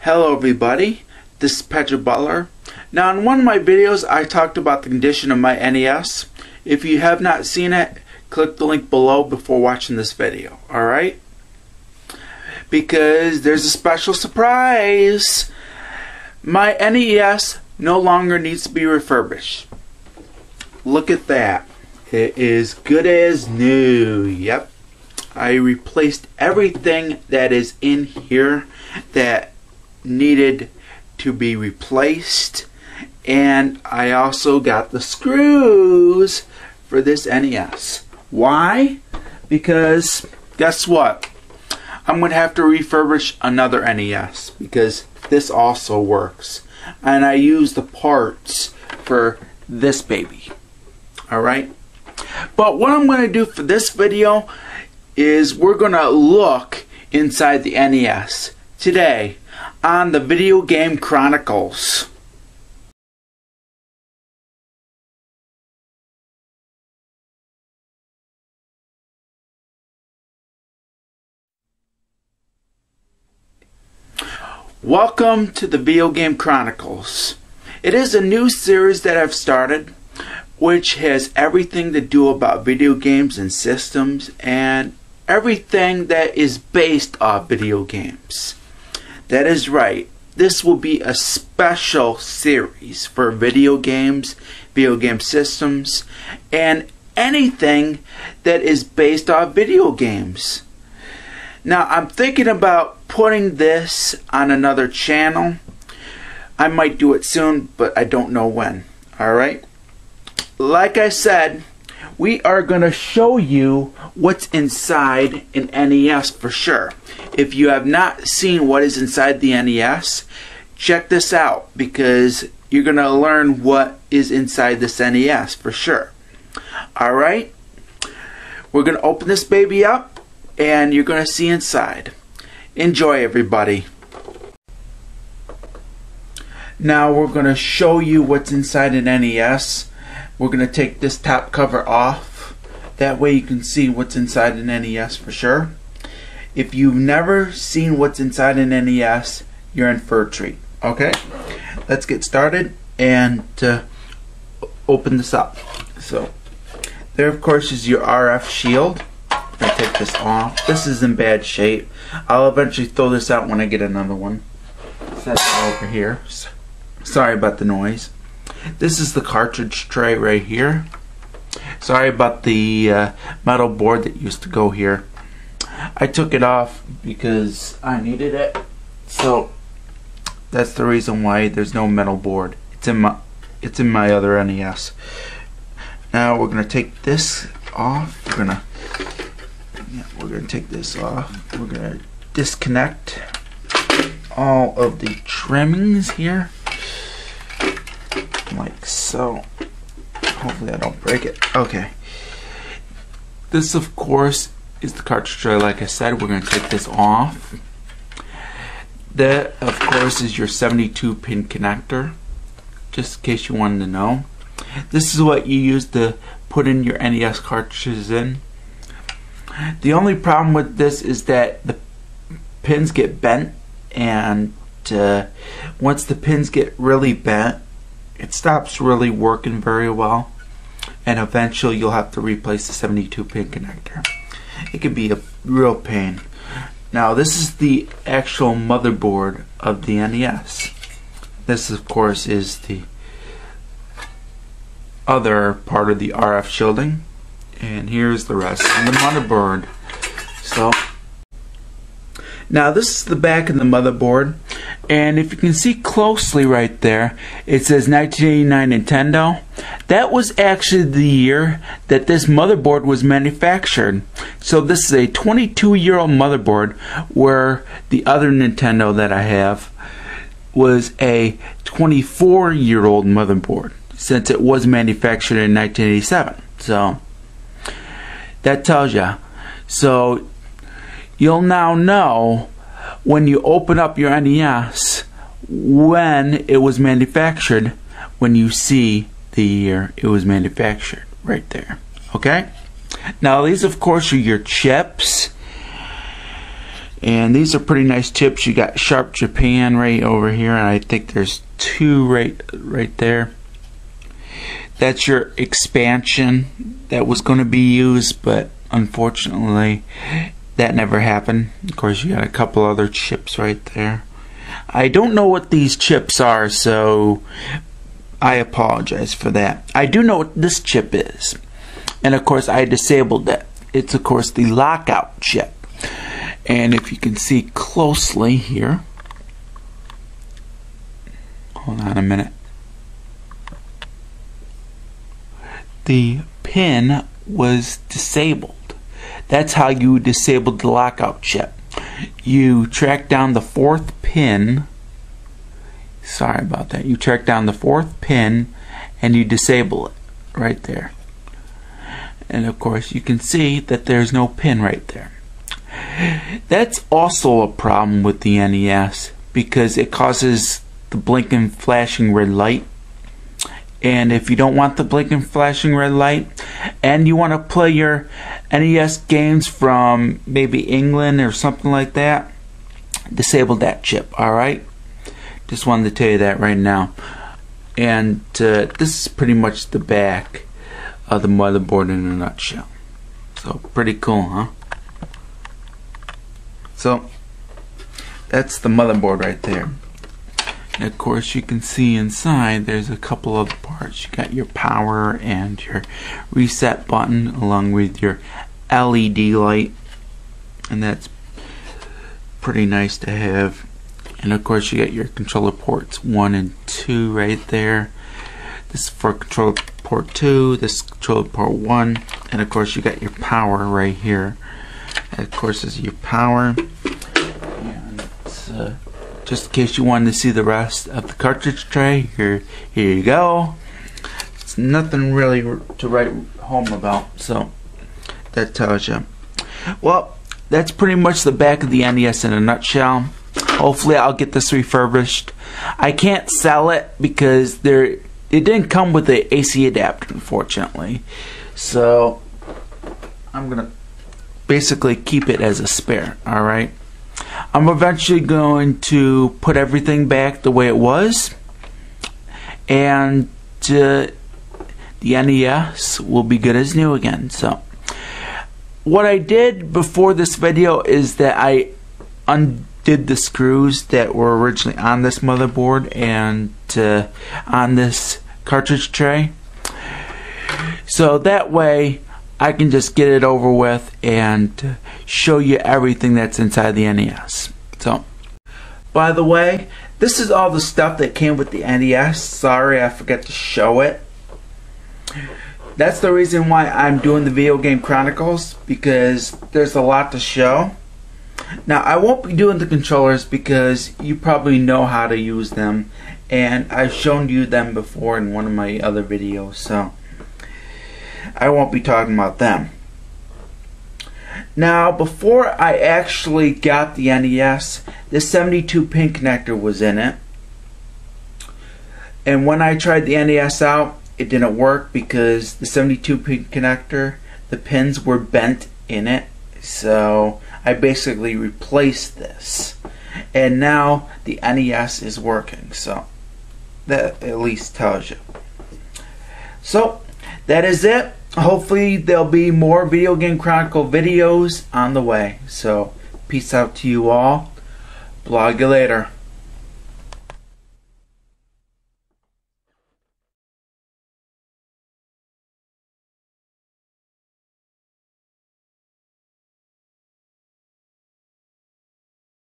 Hello everybody, this is Patrick Butler. Now in one of my videos I talked about the condition of my NES. If you have not seen it, click the link below before watching this video, alright? Because there's a special surprise! My NES no longer needs to be refurbished. Look at that. It is good as new. Yep. I replaced everything that is in here that needed to be replaced, and I also got the screws for this NES. Why? Because guess what? I'm going to have to refurbish another NES because this also works, and I use the parts for this baby. Alright? But what I'm going to do for this video is we're going to look inside the NES today on the video game Chronicles. Welcome to the Video Game Chronicles. It is a new series that I've started, which has everything to do about video games and systems and everything that is based off video games. That is right. This will be a special series for video games, video game systems, and anything that is based off video games. Now, I'm thinking about putting this on another channel. I might do it soon, but I don't know when. Alright? Like I said, we are going to show you what's inside an NES for sure. If you have not seen what is inside the NES, check this out because you're going to learn what is inside this NES for sure. Alright? We're going to open this baby up and you're going to see inside. Enjoy, everybody. Now we're going to show you what's inside an NES. We're going to take this top cover off. That way you can see what's inside an NES for sure. If you've never seen what's inside an NES, you're in for a treat. Okay, let's get started and open this up. So there of course is your RF shield. I'm going to take this off. This is in bad shape. I'll eventually throw this out when I get another one. Set it over here. Sorry about the noise. This is the cartridge tray right here. Sorry about the metal board that used to go here. I took it off because I needed it. So that's the reason why there's no metal board. It's in my other NES. Now we're gonna take this off. We're gonna take this off. We're gonna disconnect all of the trimmings here. Like so. Hopefully I don't break it. Okay. This of course is the cartridge tray. Like I said, we're going to take this off. That of course is your 72 pin connector. Just in case you wanted to know. This is what you use to put in your NES cartridges in. The only problem with this is that the pins get bent, and once the pins get really bent, it stops really working very well, and eventually you'll have to replace the 72 pin connector. It can be a real pain. Now this is the actual motherboard of the NES. This of course is the other part of the RF shielding, and here's the rest of the motherboard. So now this is the back of the motherboard, and if you can see closely right there, it says 1989 Nintendo. That was actually the year that this motherboard was manufactured. So this is a 22-year-old motherboard, where the other Nintendo that I have was a 24-year-old motherboard, since it was manufactured in 1987. So that tells you. So you'll now know when you open up your NES when it was manufactured, when you see the year it was manufactured right there. Okay? Now these of course are your chips. And these are pretty nice chips. You got Sharp Japan right over here, and I think there's two right there. That's your expansion that was going to be used, but unfortunately that never happened. Of course, you got a couple other chips right there. I don't know what these chips are, so I apologize for that. I do know what this chip is, and of course I disabled it. It's of course the lockout chip, and if you can see closely here, hold on a minute, the pin was disabled. That's how you disabled the lockout chip. You track down the fourth pin. Sorry about that. You track down the fourth pin and you disable it right there. And of course you can see that there's no pin right there. That's also a problem with the NES because it causes the blinking flashing red light. And if you don't want the blinking flashing red light and you want to play your NES games from maybe England or something like that, disable that chip. Alright, just wanted to tell you that right now. And this is pretty much the back of the motherboard in a nutshell. So pretty cool, huh? So that's the motherboard right there. And of course you can see inside there's a couple of parts. You got your power and your reset button along with your LED light, and that's pretty nice to have. And of course you got your controller ports 1 and 2 right there. This is for controller port 2, this is controller port 1, and of course you got your power right here. And of course this is your power, and it's, just in case you wanted to see the rest of the cartridge tray, here you go. It's nothing really to write home about, so that tells you. Well, that's pretty much the back of the NES in a nutshell. Hopefully I'll get this refurbished. I can't sell it because it didn't come with the AC adapter, unfortunately. So I'm gonna basically keep it as a spare. Alright, I'm eventually going to put everything back the way it was, and the NES will be good as new again. So what I did before this video is that I undid the screws that were originally on this motherboard and on this cartridge tray, so that way I can just get it over with and show you everything that's inside the NES. So, by the way, this is all the stuff that came with the NES. Sorry I forgot to show it. That's the reason why I'm doing the Video Game Chronicles, because there's a lot to show. Now I won't be doing the controllers because you probably know how to use them, and I've shown you them before in one of my other videos, so I won't be talking about them. Now, before I actually got the NES, this 72 pin connector was in it, and when I tried the NES out, it didn't work because the 72 pin connector, the pins were bent in it. So I basically replaced this, and now the NES is working. So that at least tells you. So that is it. Hopefully there'll be more Video Game Chronicle videos on the way. So peace out to you all. Blog you later.